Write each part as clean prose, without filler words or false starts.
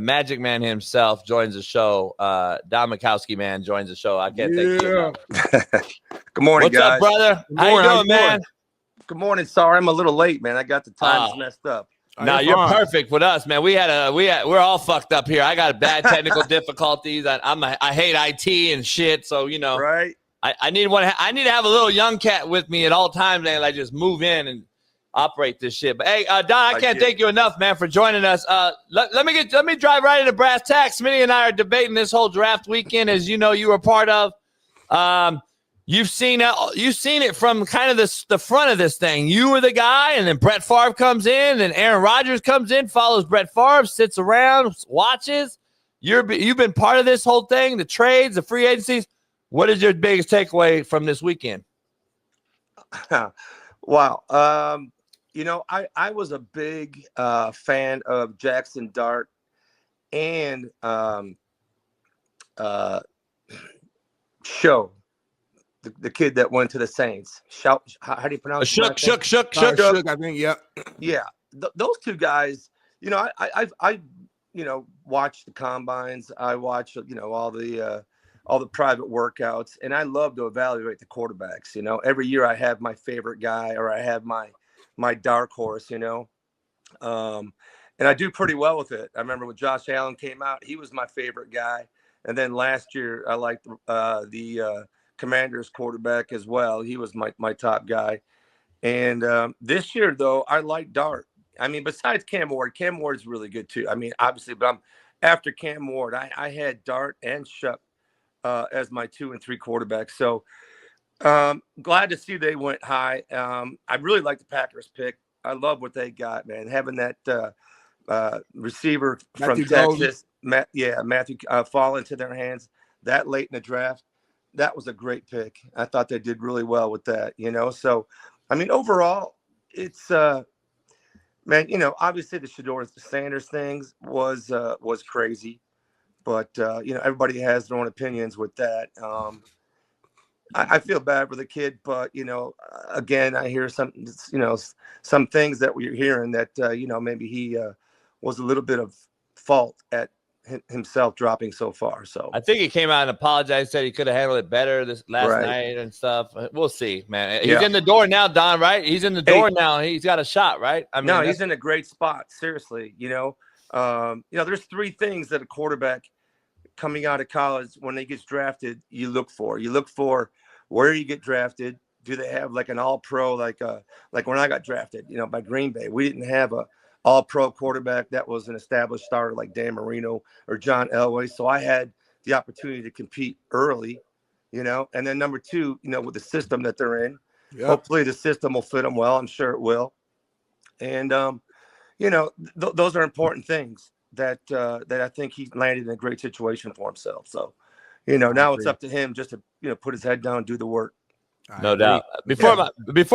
Magic Man himself joins the show. Don Majkowski, man, joins the show. I can't thank you enough. Good morning, What's guys. up, brother? How you doing, man? Good morning. Sorry, I'm a little late, man. I got the times messed up. No, you're perfect with us, man. We're all fucked up here. I got bad technical difficulties. I hate IT and shit. So right. I need to have a little young cat with me at all times, and I just move in and operate this shit. But hey, Don, I can't thank you enough, man, for joining us. Let me drive right into brass tacks. Smitty and I are debating this whole draft weekend, as you know, you were part of. You've seen it from kind of the front of this thing. You were the guy, and then Brett Favre comes in, and Aaron Rodgers comes in, follows Brett Favre, sits around, watches. You've been part of this whole thing, the trades, the free agencies. What is your biggest takeaway from this weekend? Wow. I was a big fan of Jackson Dart and Show. The kid that went to the Saints. How do you pronounce it? Shook, I think. Yeah. Those two guys, I watched the combines. I watch, all the private workouts, and I love to evaluate the quarterbacks. Every year I have my favorite guy, or I have my dark horse, and I do pretty well with it. I remember when Josh Allen came out, he was my favorite guy. And then last year I liked the Commanders quarterback as well. He was my top guy. And this year, though, I like Dart. I mean, besides Cam Ward is really good too. I mean, obviously, but after Cam Ward, I had Dart and Sharpe as my 2 and 3 quarterbacks. So glad to see they went high. I really like the Packers pick. I love what they got, man. Having that receiver from Texas, Matthew fall into their hands that late in the draft. That was a great pick. I thought they did really well with that, So, I mean, overall, it's man, obviously the Shedeur Sanders things was crazy, but everybody has their own opinions with that. I feel bad for the kid, but again, I hear some things that we're hearing that maybe he was a little bit of fault at himself dropping so far. So I think he came out and apologized, said he could have handled it better this last night and stuff. We'll see, man. He's in the door now, Don, right? He's in the door now. He's got a shot, right? I mean, no, he's in a great spot. Seriously, there's 3 things that a quarterback coming out of college when he gets drafted, you look for. You look for where you get drafted. Do they have like an all-pro, like when I got drafted, by Green Bay? We didn't have a all-pro quarterback that was an established starter like Dan Marino or John Elway. So I had the opportunity to compete early, and then number 2, with the system that they're in, hopefully the system will fit them well. I'm sure it will. And, those are important things that I think he landed in a great situation for himself. So, now it's up to him just to, put his head down and do the work. No doubt. Before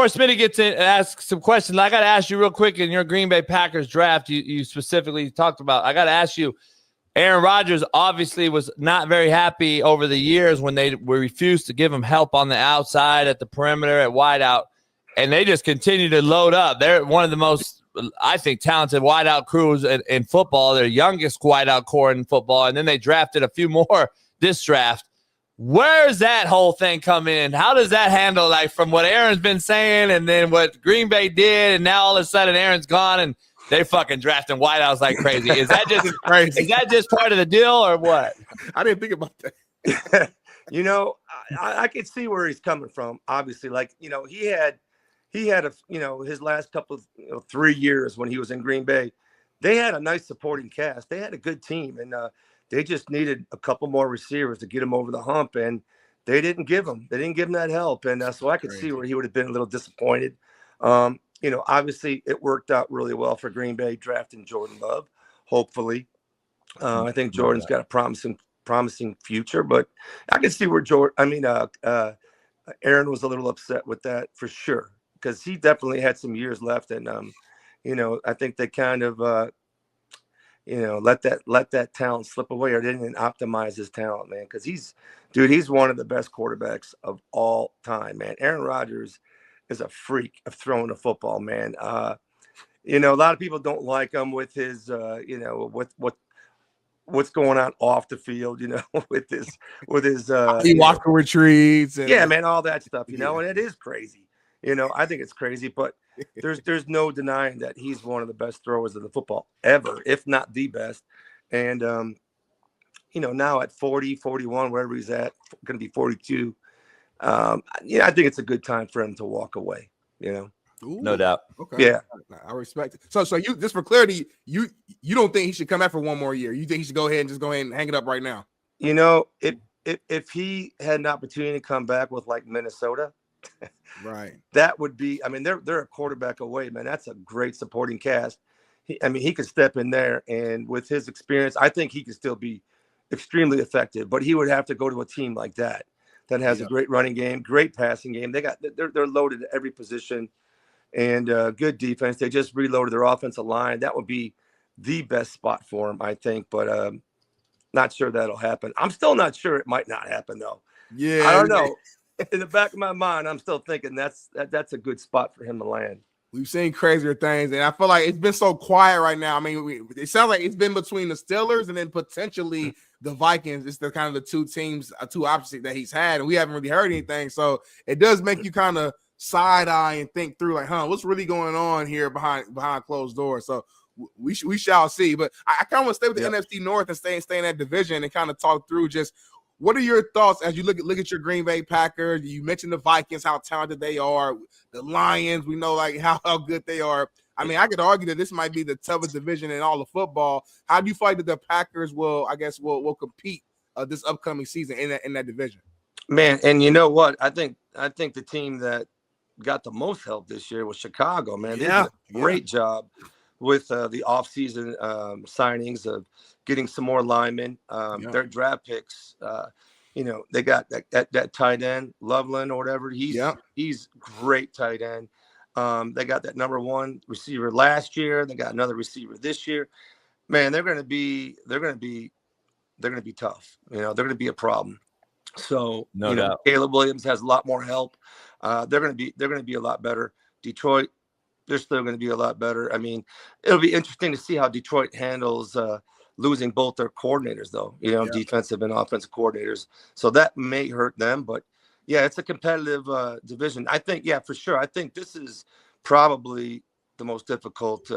Smitty gets in and asks some questions, I got to ask you real quick. In your Green Bay Packers draft, you specifically talked about. I got to ask you, Aaron Rodgers obviously was not very happy over the years when they were refused to give him help on the outside, at the perimeter, at wideout, and they just continue to load up. They're one of the most, I think, talented wideout crews in football. Their youngest wideout core in football, and then they drafted a few more this draft. Where's that whole thing come in? How does that handle, like, from what Aaron's been saying and then what Green Bay did, and now all of a sudden Aaron's gone and they fucking drafting wideouts like crazy? Is that just crazy? Is that just part of the deal or what? I didn't think about that. I could see where he's coming from. Obviously, he had his last couple of 3 years when he was in Green Bay, they had a nice supporting cast. They had a good team, and they just needed a couple more receivers to get him over the hump, and they didn't give him. They didn't give him that help, and so I could see where he would have been a little disappointed. Obviously it worked out really well for Green Bay drafting Jordan Love. Hopefully, I think Jordan's got a promising future, but I can see where Aaron was a little upset with that for sure, because he definitely had some years left, and I think they kind of let that talent slip away, or didn't optimize his talent, man. Because he's one of the best quarterbacks of all time, man. Aaron Rodgers is a freak of throwing a football, man. A lot of people don't like him with his, with what what's going on off the field, with his he walking retreats and yeah, man, all that stuff, and it is crazy. I think it's crazy, but there's no denying that he's one of the best throwers of the football ever, if not the best. And now at 40, 41, wherever he's at, going to be 42. I think it's a good time for him to walk away. Ooh, no doubt. Okay. Yeah, I respect it. So you, just for clarity, you don't think he should come back for one more year? You think he should go ahead and hang it up right now? If he had an opportunity to come back with like Minnesota, right, that would be. I mean, they're a quarterback away, man. That's a great supporting cast. He could step in there, and with his experience, I think he could still be extremely effective. But he would have to go to a team like that has a great running game, great passing game. They're loaded at every position, and good defense. They just reloaded their offensive line. That would be the best spot for him, I think. But not sure that'll happen. I'm still not sure. It might not happen though. Yeah, I don't know. In the back of my mind, I'm still thinking that's a good spot for him to land. We've seen crazier things, and I feel like it's been so quiet right now. I mean, it sounds like it's been between the Steelers and then potentially the Vikings. It's the kind of the two teams, two opposites that he's had, and we haven't really heard anything. So it does make you kind of side eye and think through, like, what's really going on here behind closed doors? So we shall see. But I kind of want to stay with the NFC North and stay in that division and kind of talk through just what are your thoughts as you look at your Green Bay Packers? You mentioned the Vikings, how talented they are. The Lions, we know like how good they are. I mean, I could argue that this might be the toughest division in all of football. How do you feel like that the Packers will compete this upcoming season in that division? Man, and you know what? I think the team that got the most help this year was Chicago. Man, they did a great job with the offseason signings of getting some more linemen. Their draft picks, they got that tight end, Loveland or whatever. He's great tight end. They got that number one receiver last year. They got another receiver this year. Man, they're going to be tough. They're going to be a problem. So no doubt. Caleb Williams has a lot more help. They're going to be a lot better. Detroit, they're still going to be a lot better. I mean, it'll be interesting to see how Detroit handles losing both their coordinators, though, defensive and offensive coordinators. So that may hurt them. But, yeah, it's a competitive division. I think, for sure. I think this is probably the most difficult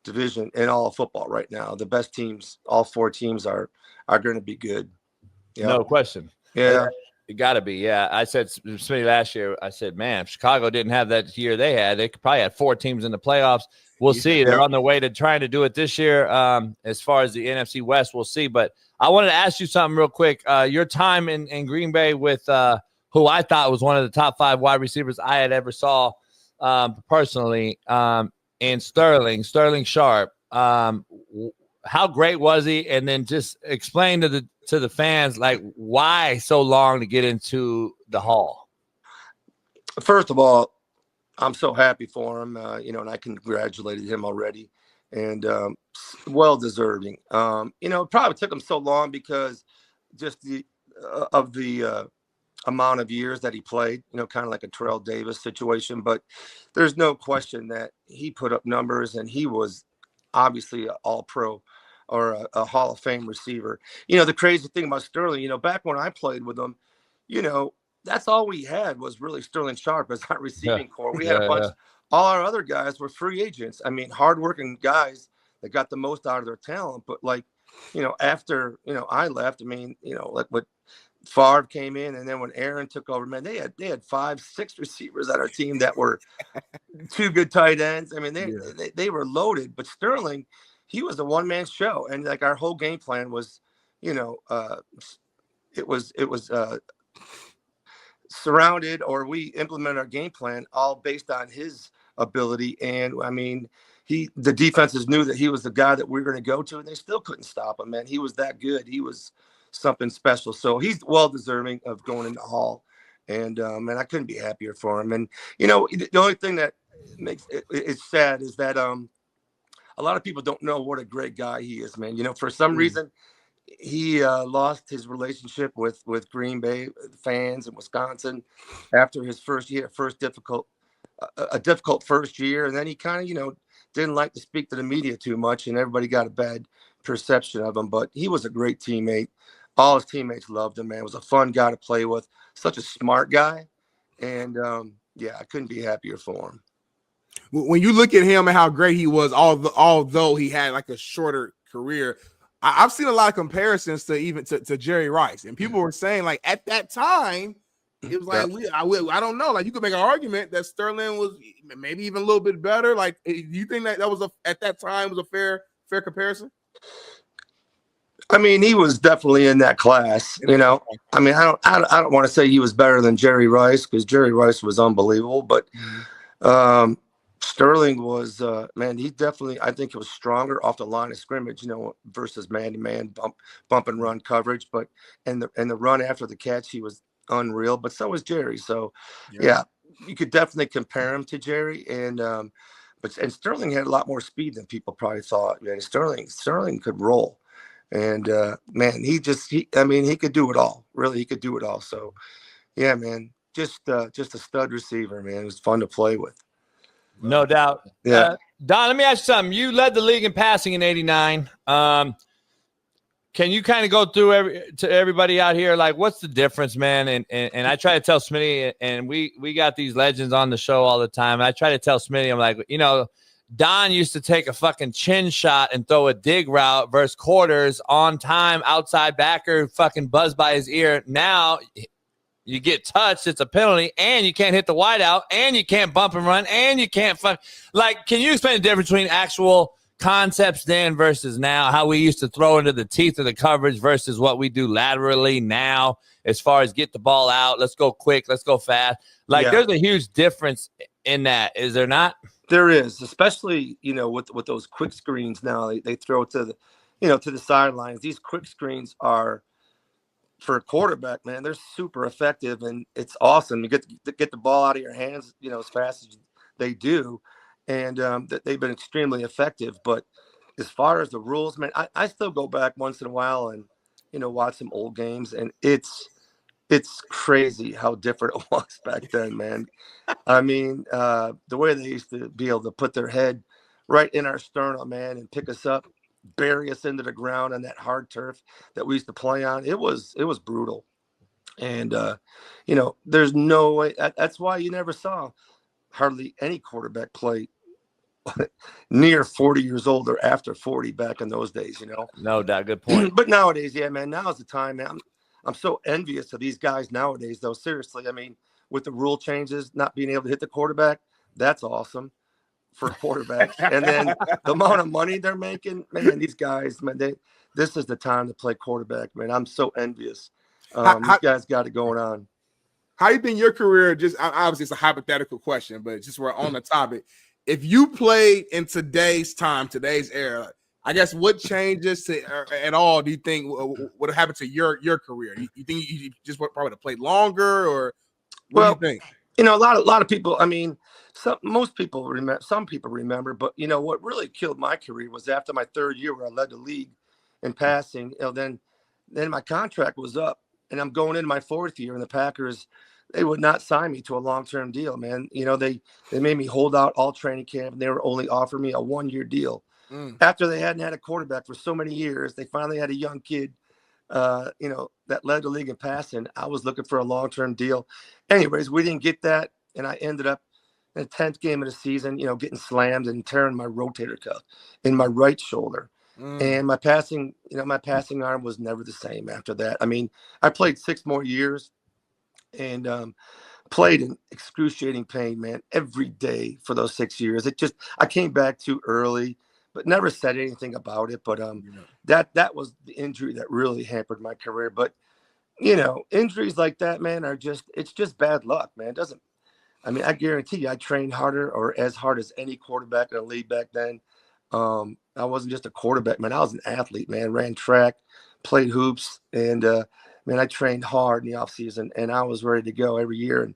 division in all of football right now. The best teams, all four teams are going to be good. No question. Yeah. It got to be. Yeah. I said Smitty last year, I said, man, if Chicago didn't have that year they had, they could probably had 4 teams in the playoffs. We'll see. They're on their way to trying to do it this year. As far as the NFC West, we'll see. But I wanted to ask you something real quick. Your time in Green Bay with who I thought was one of the top 5 wide receivers I had ever saw personally, and Sterling Sharpe. How great was he? And then just explain to the fans, like, why so long to get into the Hall? First of all, I'm so happy for him, and I congratulated him already, and well deserving. It probably took him so long because just the amount of years that he played, kind of like a Terrell Davis situation. But there's no question that he put up numbers, and he was obviously an All-Pro or a Hall of Fame receiver. The crazy thing about Sterling, back when I played with him, that's all we had was really Sterling Sharpe as our receiving core. We had a bunch. All our other guys were free agents. I mean, hardworking guys that got the most out of their talent. But after I left, I mean, like what Favre came in, and then when Aaron took over, man, they had 5, 6 receivers on our team that were 2 good tight ends. I mean, they were loaded. But Sterling, he was a one-man show, and like our whole game plan was, it was surrounded, or we implemented our game plan all based on his ability. And I mean, the defenses knew that he was the guy that we were going to go to, and they still couldn't stop him, man. He was that good. He was something special. So he's well deserving of going in the Hall. And I couldn't be happier for him. And the only thing that makes it sad is that a lot of people don't know what a great guy he is, man. For some reason, he lost his relationship with Green Bay fans in Wisconsin after his first difficult first year. And then he kind of, didn't like to speak to the media too much, and everybody got a bad perception of him, but he was a great teammate. All his teammates loved him, man. Was a fun guy to play with. Such a smart guy. And, yeah, I couldn't be happier for him. When you look at him and how great he was, although he had like a shorter career, I've seen a lot of comparisons to Jerry Rice. And people were saying, like, at that time, it was like, I don't know. Like, you could make an argument that Sterling was maybe even a little bit better. Like, do you think that was at that time was a fair comparison? I mean, he was definitely in that class, you know. I mean, I don't want to say he was better than Jerry Rice, because Jerry Rice was unbelievable, but Sterling was, man, he definitely, I think, it was stronger off the line of scrimmage, you know, versus man-to-man bump and run coverage. But and the run after the catch, he was unreal. But so was Jerry. So yeah, you could definitely compare him to Jerry. And Sterling had a lot more speed than people probably thought. Man, Sterling could roll. And man, he could do it all. Really, he could do it all. So yeah, man, just a stud receiver, man. It was fun to play with. No doubt. Yeah. Don, let me ask you something. You led the league in passing in '89. Can you kind of go through to everybody out here, like, what's the difference, man? And I try to tell Smitty, and we got these legends on the show all the time. I try to tell Smitty, I'm like, you know, Don used to take a fucking chin shot and throw a dig route versus quarters on time, outside backer, fucking buzzed by his ear. Now you get touched, it's a penalty, and you can't hit the wideout, and you can't bump and run, and you can't can you explain the difference between actual concepts then versus now, how we used to throw into the teeth of the coverage versus what we do laterally now, as far as get the ball out, let's go quick, let's go fast. There's a huge difference in that, is there not? There is, especially, you know, with those quick screens now, they throw to the, you know, to the sidelines. These quick screens are, for a quarterback, man, they're super effective, and it's awesome. You get the ball out of your hands, you know, as fast as they do, and they've been extremely effective. But as far as the rules, man, I still go back once in a while and, you know, watch some old games, and it's crazy how different it was back then, man. I mean, the way they used to be able to put their head right in our sternum, man, and pick us up, bury us into the ground on that hard turf that we used to play on. It was brutal. And, you know, there's no way. That's why you never saw hardly any quarterback play near 40 years old or after 40 back in those days, you know? No doubt. Good point. But nowadays, yeah, man, now's the time, man. I'm so envious of these guys nowadays, though. Seriously, I mean, with the rule changes, not being able to hit the quarterback, that's awesome for quarterbacks. And then the amount of money they're making, man, these guys, man, this is the time to play quarterback, man. I'm so envious. These guys got it going on. How do you think your career, just obviously it's a hypothetical question, but just we're on the topic. If you played in today's time, today's era, I guess what changes at all do you think would happen to your career? You think you just probably would have played longer, or what do you think? You know, a lot of people, I mean, most people remember, some people remember, but you know, what really killed my career was after my third year where I led the league in passing, you know, then my contract was up and I'm going into my fourth year, and the Packers, they would not sign me to a long-term deal, man. You know, they made me hold out all training camp, and they were only offering me a 1-year deal. After they hadn't had a quarterback for so many years, they finally had a young kid, you know, that led the league in passing. I was looking for a long-term deal. Anyways, we didn't get that, and I ended up in the 10th game of the season, you know, getting slammed and tearing my rotator cuff in my right shoulder. And my passing arm was never the same after that. I mean, I played 6 more years and played in excruciating pain, man, every day for those 6 years. I came back too early, but never said anything about it. But that was the injury that really hampered my career. But, you know, injuries like that, man, it's just bad luck, man. I guarantee you I trained harder or as hard as any quarterback in the league back then. I wasn't just a quarterback, man. I was an athlete, man. Ran track, played hoops, and man, I trained hard in the offseason, and I was ready to go every year. And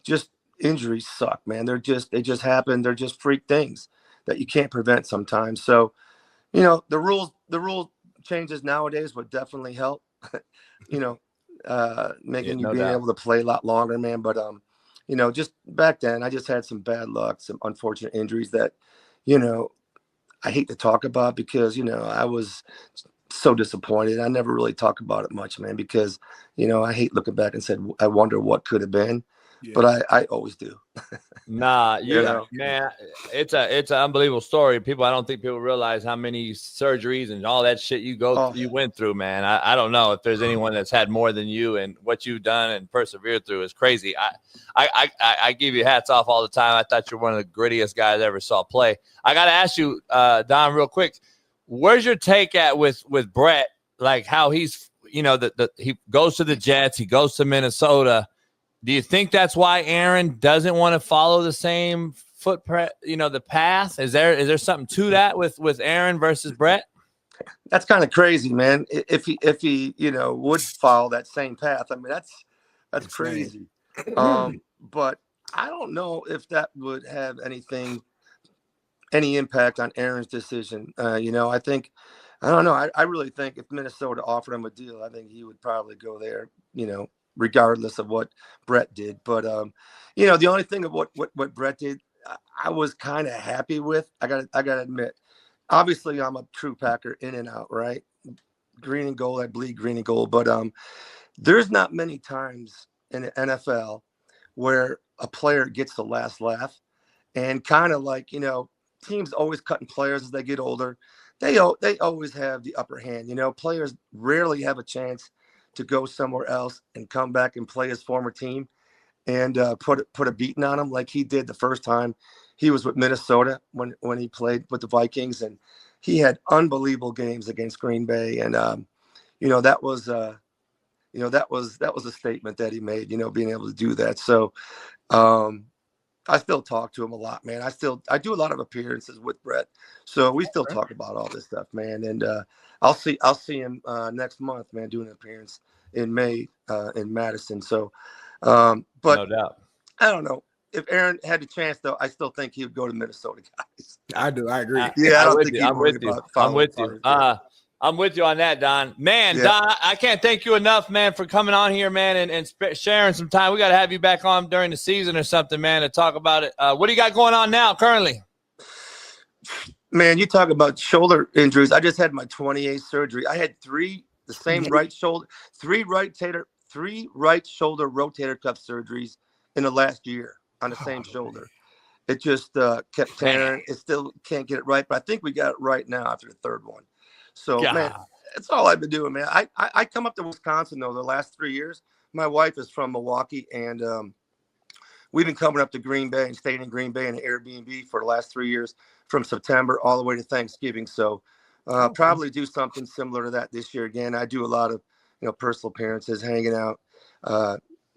just injuries suck, man. They just happen. They're just freak things that you can't prevent sometimes. So, you know, the rule changes nowadays would definitely help, you know, making you being able to play a lot longer, man. But, you know, just back then, I just had some bad luck, some unfortunate injuries that, you know, I hate to talk about because, I was so disappointed. I never really talk about it much, man, because, I hate looking back and said, I wonder what could have been, but I always do. Nah, man, it's an unbelievable story. I don't think people realize how many surgeries and all that shit you went through, man. I don't know if there's anyone that's had more than you, and what you've done and persevered through is crazy. I give you hats off all the time. I thought you're one of the grittiest guys I ever saw play. I got to ask you, Don, real quick, where's your take at with Brett? Like how he's, he goes to the Jets, he goes to Minnesota. Do you think that's why Aaron doesn't want to follow the same footprint, the path? Is there something to that with Aaron versus Brett? That's kind of crazy, man. If he would follow that same path, I mean, that's crazy. But I don't know if that would have any impact on Aaron's decision. I don't know. I really think if Minnesota offered him a deal, I think he would probably go there, regardless of what Brett did. But, the only thing of what Brett did, I was kind of happy with. I gotta admit, obviously I'm a true Packer in and out, right? Green and gold, I bleed green and gold. But there's not many times in the NFL where a player gets the last laugh, and kind of like, teams always cutting players as they get older. They always have the upper hand. Players rarely have a chance to go somewhere else and come back and play his former team and put a beating on him like he did the first time he was with Minnesota when he played with the Vikings, and he had unbelievable games against Green Bay, and that was a statement that he made, being able to do that. So I still talk to him a lot, man. I do a lot of appearances with Brett, so we still talk about all this stuff, man. And I'll see him next month, man, doing an appearance in May in Madison. So, but no doubt. I don't know if Aaron had the chance, though. I still think he would go to Minnesota, guys. I do. I agree. Yeah, I'm with you. I'm with you on that, Don. Man, yeah. Don, I can't thank you enough, man, for coming on here, man, and sharing some time. We got to have you back on during the season or something, man, to talk about it. What do you got going on now currently? Man, you talk about shoulder injuries. I just had my 28th surgery. I had three right shoulder rotator cuff surgeries in the last year on the same shoulder. It just kept tearing. It still can't get it right, but I think we got it right now after the third one. So, man, that's all I've been doing, man. I come up to Wisconsin, though, the last 3 years. My wife is from Milwaukee, and we've been coming up to Green Bay and staying in Green Bay in an Airbnb for the last 3 years from September all the way to Thanksgiving. So probably do something similar to that this year again. I do a lot of, personal appearances, hanging out,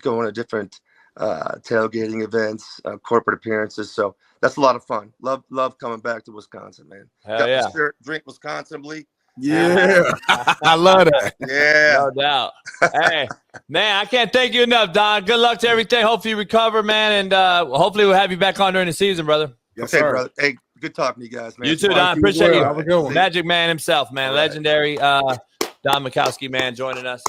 going to different tailgating events, corporate appearances. So that's a lot of fun. Love coming back to Wisconsin, man. Hell yeah. Shirt, drink Wisconsin-ly. Yeah. I love that. Yeah. No doubt. Hey, man, I can't thank you enough, Don. Good luck to everything. Hopefully you recover, man, and hopefully we'll have you back on during the season, brother. Yes, okay, brother. Hey, good talking to you guys, man. You too, Don. Appreciate you. Have a good one. Magic Man himself, man. Legendary Don Majkowski, man, joining us.